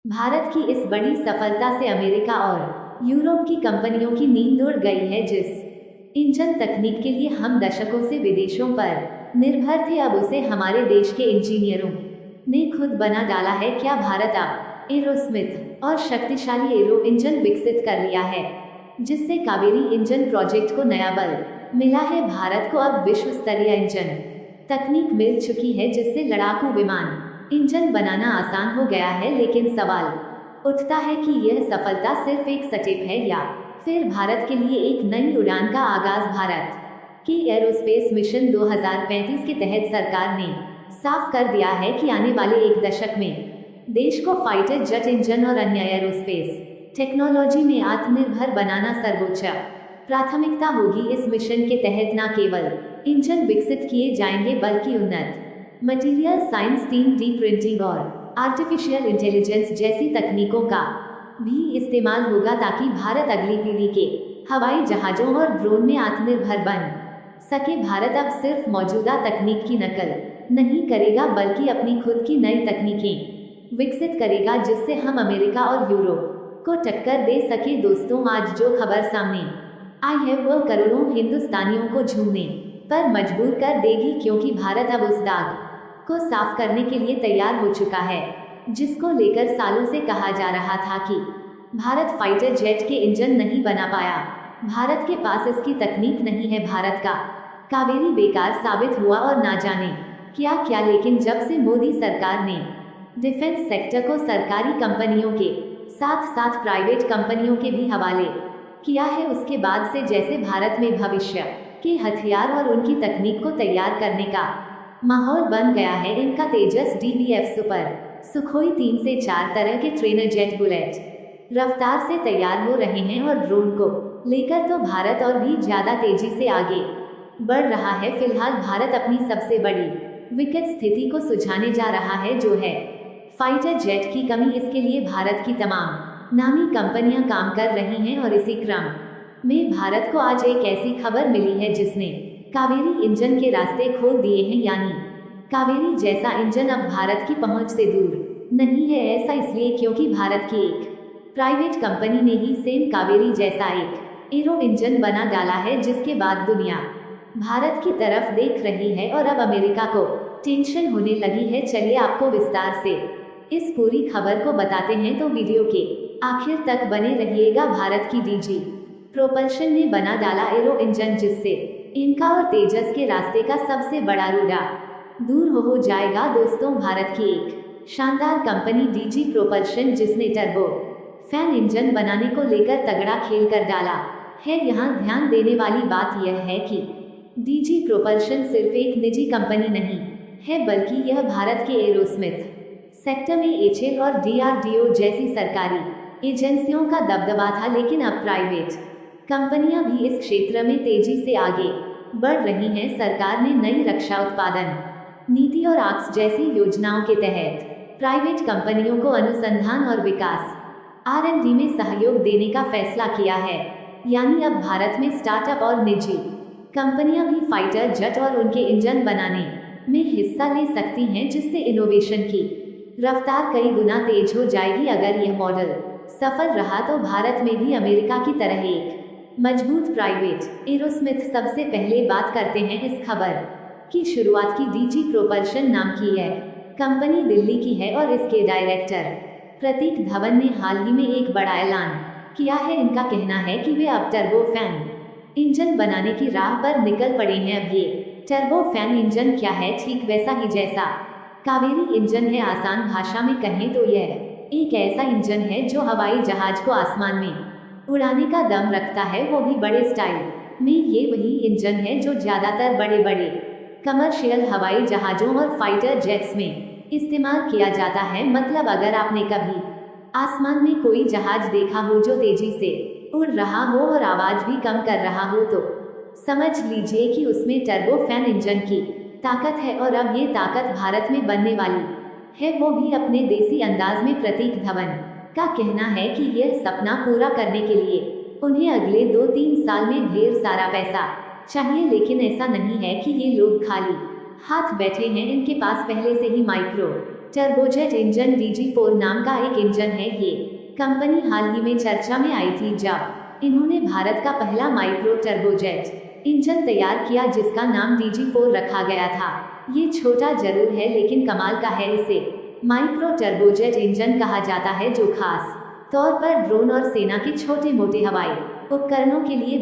भारत की इस बड़ी सफलता से अमेरिका और यूरोप की कंपनियों की नींद उड़ गई है। जिस इंजन तकनीक के लिए हम दशकों से विदेशों पर निर्भर थे, अब उसे हमारे देश के इंजीनियरों ने खुद बना डाला है। क्या भारत अब एरोस्मिथ और शक्तिशाली एरो इंजन विकसित कर लिया है, जिससे कावेरी इंजन प्रोजेक्ट को नया बल मिला है। भारत को अब विश्व स्तरीय इंजन तकनीक मिल चुकी है, जिससे लड़ाकू विमान इंजन बनाना आसान हो गया है। लेकिन सवाल उठता है कि यह सफलता सिर्फ एक स्टेप है या फिर भारत के लिए एक नई उड़ान का आगाज। भारत के एरोस्पेस मिशन 2035 के तहत सरकार ने साफ कर दिया है कि आने वाले एक दशक में देश को फाइटर जेट इंजन और अन्य एरोस्पेस टेक्नोलॉजी में आत्मनिर्भर बनाना सर्वोच्च प्राथमिकता होगी। इस मिशन के तहत न केवल इंजन विकसित किए जाएंगे, बल्कि उन्नत मटीरियल साइंस, 3D प्रिंटिंग और आर्टिफिशियल इंटेलिजेंस जैसी तकनीकों का भी इस्तेमाल होगा, ताकि भारत अगली पीढ़ी के हवाई जहाज़ों और ड्रोन में आत्मनिर्भर बन सके। भारत अब सिर्फ मौजूदा तकनीक की नकल नहीं करेगा, बल्कि अपनी खुद की नई तकनीकें विकसित करेगा, जिससे हम अमेरिका और यूरोप को टक्कर दे सके। दोस्तों, आज जो खबर सामने आई है वो करोड़ों हिंदुस्तानियों को झूमने पर मजबूर कर देगी, क्योंकि भारत अब उस दाग को साफ करने के लिए तैयार हो चुका है, जिसको लेकर सालों से कहा जा रहा था कि भारत फाइटर जेट के इंजन नहीं बना पाया, भारत के पास इसकी तकनीक नहीं है, भारत का कावेरी बेकार साबित हुआ और ना जाने क्या क्या। लेकिन जब से मोदी सरकार ने डिफेंस सेक्टर को सरकारी कंपनियों के साथ साथ प्राइवेट कंपनियों के भी हवाले किया है, उसके बाद से जैसे भारत में भविष्य के हथियार और उनकी तकनीक को तैयार करने का माहौल बन गया है। इनका तेजस, DBF सुपर, सुखोई 3 से 4 तरह के ट्रेनर जेट बुलेट रफ्तार से तैयार हो रहे हैं, और ड्रोन को लेकर तो भारत और भी ज्यादा तेजी से आगे बढ़ रहा है। फिलहाल भारत अपनी सबसे बड़ी विकट स्थिति को सुझाने जा रहा है, जो है फाइटर जेट की कमी। इसके लिए भारत की तमाम नामी कंपनियां काम कर रही हैं, और इसी क्रम में भारत को आज एक ऐसी खबर मिली है जिसने कावेरी इंजन के रास्ते खोल दिए हैं। यानी कावेरी जैसा इंजन अब भारत की पहुंच से दूर नहीं है। ऐसा इसलिए क्योंकि भारत की एक प्राइवेट कंपनी ने ही सेम कावेरी जैसा एक एरो इंजन बना डाला है, जिसके बाद दुनिया भारत की तरफ देख रही है और अब अमेरिका को टेंशन होने लगी है। चलिए आपको विस्तार से इस पूरी खबर को बताते हैं, तो वीडियो के आखिर तक बने रहिएगा। भारत की DG प्रोपल्शन ने बना डाला एरो इंजन, जिससे इनका और तेजस के रास्ते का सबसे बड़ा रोड़ा दूर हो जाएगा। दोस्तों, भारत की एक शानदार कंपनी DG प्रोपल्शन, जिसने टर्बो फैन इंजन बनाने को लेकर तगड़ा खेल कर डाला है। यहाँ ध्यान देने वाली बात यह है कि DG प्रोपल्शन सिर्फ एक निजी कंपनी नहीं है, बल्कि यह भारत के एरोस्मिथ सेक्टर में HAL और DRDO जैसी सरकारी एजेंसियों का दबदबा था। लेकिन अब प्राइवेट कंपनियां भी इस क्षेत्र में तेजी से आगे बढ़ रही हैं। सरकार ने नई रक्षा उत्पादन नीति और आक्स जैसी योजनाओं के तहत प्राइवेट कंपनियों को अनुसंधान और विकास R&D में सहयोग देने का फैसला किया है। यानी अब भारत में स्टार्टअप और निजी कंपनियां भी फाइटर जेट और उनके इंजन बनाने में हिस्सा ले सकती हैं, जिससे इनोवेशन की रफ्तार कई गुना तेज हो जाएगी। अगर यह मॉडल सफल रहा तो भारत में भी अमेरिका की तरह एक मजबूत प्राइवेट एरोस्मिथ। सबसे पहले बात करते हैं इस खबर की शुरुआत की। DG प्रोपल्शन नाम की है कंपनी दिल्ली की है, और इसके डायरेक्टर प्रतीक धवन ने हाल ही में एक बड़ा ऐलान किया है। इनका कहना है कि वे अब टर्बो फैन इंजन बनाने की राह पर निकल पड़े हैं। अब ये टर्बो फैन इंजन क्या है? ठीक वैसा ही जैसा कावेरी इंजन है। आसान भाषा में कहें तो यह एक ऐसा इंजन है जो हवाई जहाज को आसमान में उड़ाने का दम रखता है, वो भी बड़े स्टाइल में। ये वही इंजन है जो ज्यादातर बड़े बड़े कमर्शियल हवाई जहाजों और फाइटर जेट्स में इस्तेमाल किया जाता है। मतलब अगर आपने कभी आसमान में कोई जहाज देखा हो जो तेजी से उड़ रहा हो और आवाज भी कम कर रहा हो, तो समझ लीजिए कि उसमें टर्बो फैन इंजन की ताकत है। और अब ये ताकत भारत में बनने वाली है, वो भी अपने देसी अंदाज में। प्रतीक धवन का कहना है कि यह सपना पूरा करने के लिए उन्हें अगले 2-3 साल में ढेर सारा पैसा चाहिए। लेकिन ऐसा नहीं है कि ये लोग खाली हाथ बैठे हैं। इनके पास पहले से ही माइक्रो टर्बोजेट इंजन DG4 नाम का एक इंजन है। ये कंपनी हाल ही में चर्चा में आई थी जब इन्होंने भारत का पहला माइक्रो टर्बोजेट इंजन तैयार किया जिसका नाम DG4 रखा गया था। ये छोटा जरूर है लेकिन कमाल का है। इसे माइक्रो टर्बोजेट इंजन कहा जाता है जो खास तौर पर ड्रोन और सेना के छोटे मोटे हवाई उपकरणों के लिए